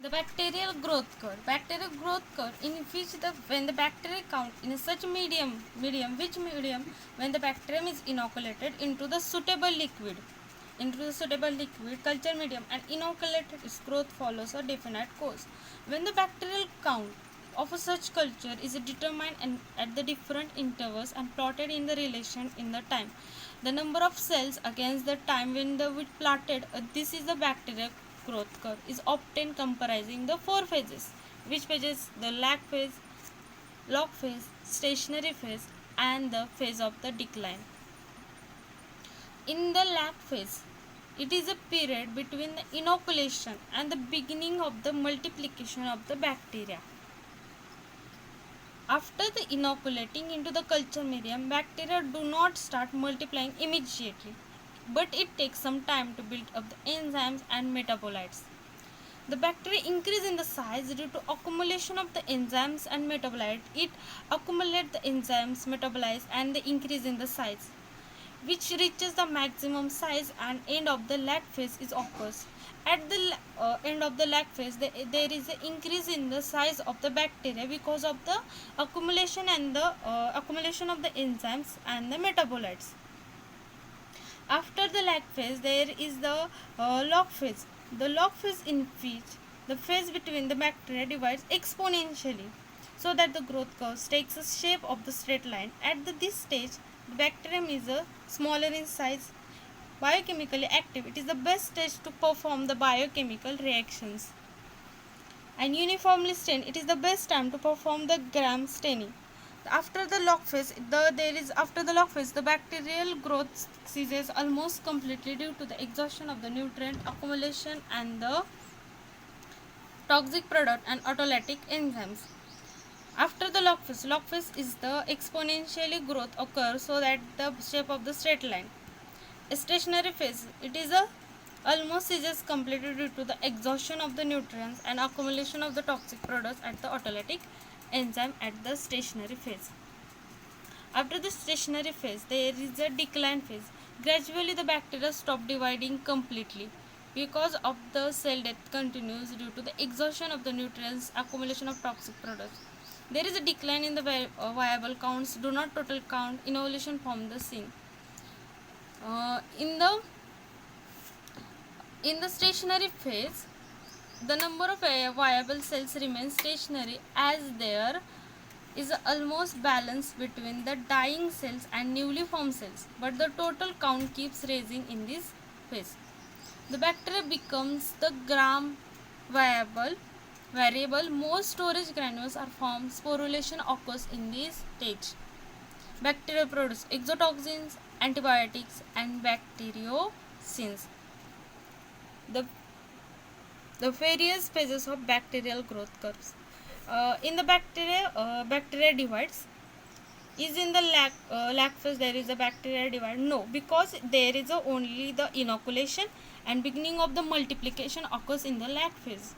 The bacterial growth curve. Bacterial growth curve in which when the bacteria count in such medium when the bacterium is inoculated into the suitable liquid culture medium and inoculated, its growth follows a definite course. When the bacterial count of a such culture is determined and at the different intervals and plotted in the relation in the time, the number of cells against the time when the we plotted, this is the bacterial growth curve is obtained comprising the four phases. Which phases? The lag phase, log phase, stationary phase, and the phase of the decline. In the lag phase, it is a period between the inoculation and the beginning of the multiplication of the bacteria. After the inoculating into the culture medium, bacteria do not start multiplying immediately, but it takes some time to build up the enzymes and metabolites. The bacteria increase in the size due to accumulation of the enzymes and metabolites. It accumulates the enzymes, metabolites, and the increase in the size, which reaches the maximum size and end of the lag phase is occurs. At the end of the lag phase, there is an increase in the size of the bacteria because of the accumulation and the accumulation of the enzymes and the metabolites. After the lag phase, there is the log phase. The log phase in which the phase between the bacteria divides exponentially, so that the growth curve takes the shape of the straight line. At this stage, the bacterium is smaller in size, biochemically active. It is the best stage to perform the biochemical reactions. And uniformly stained, it is the best time to perform the gram staining. After the log phase, the bacterial growth ceases almost completely due to the exhaustion of the nutrient accumulation and the toxic product and autolytic enzymes. After the log phase is the exponentially growth occurs so that the shape of the straight line. Stationary phase, it is almost ceases completely due to the exhaustion of the nutrients and accumulation of the toxic products at the autolytic enzyme at the stationary phase. After the stationary phase, there is a decline phase. Gradually, the bacteria stop dividing completely because of the cell death continues due to the exhaustion of the nutrients, accumulation of toxic products. There is a decline in the viable counts, do not total count, innovation from the scene. In the stationary phase, the number of viable cells remains stationary as there is almost balance between the dying cells and newly formed cells, but the total count keeps rising in this phase. The bacteria becomes the gram variable. More storage granules are formed. Sporulation occurs in this stage. Bacteria produce exotoxins, antibiotics, and bacteriocins. The various phases of bacterial growth curves. In the bacteria divides. Is in the lag phase there is a bacteria divide? No, because there is only the inoculation and beginning of the multiplication occurs in the lag phase.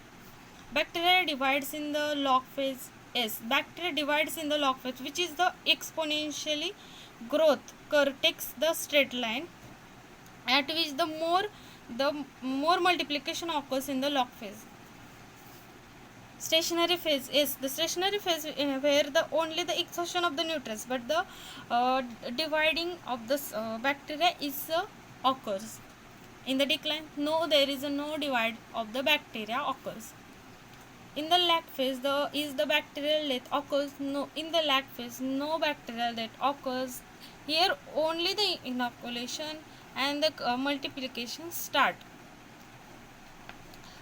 Bacteria divides in the log phase. Yes, bacteria divides in the log phase, which is the exponentially growth curve takes the straight line, at which the more multiplication occurs in the log phase. Stationary phase is the stationary phase where the only the exhaustion of the nutrients, but the dividing of the bacteria is occurs. In the decline, no, there is no divide of the bacteria occurs. In the lag phase, the bacterial death occurs. No, in the lag phase, no bacterial death occurs. Here, only the inoculation and the multiplication start.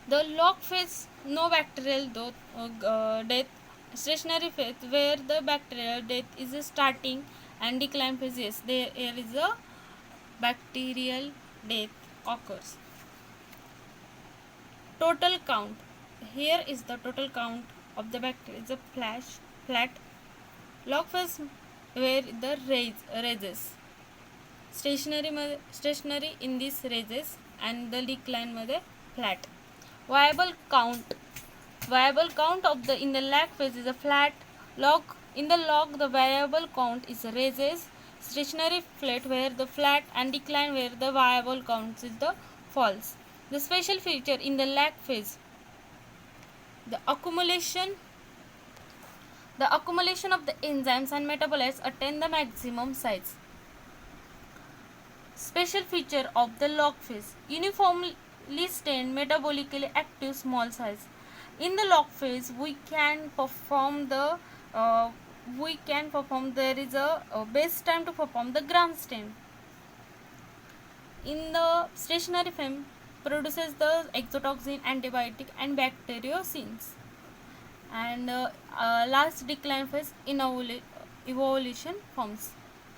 The log phase, no bacterial death. Stationary phase, where the bacterial death is starting, and decline phase, yes, there is a bacterial death occurs. Total count. Here is the total count of the bacteria. It's a flat. Log phase where the raises. Stationary in this raises and the decline मध्ये flat. Viable count of the in the lag phase is a flat. In the log the variable count is raises. Stationary flat where the flat, and decline where the viable count is the false. The special feature in the lag phase The accumulation of the enzymes and metabolites attain the maximum size. Special feature of the log phase: uniformly stained, metabolically active, small size. In the log phase, there is a base time to perform the Gram stain. In the stationary phase, produces the exotoxin, antibiotic, and bacteriocins. And last decline phase, in evolution forms.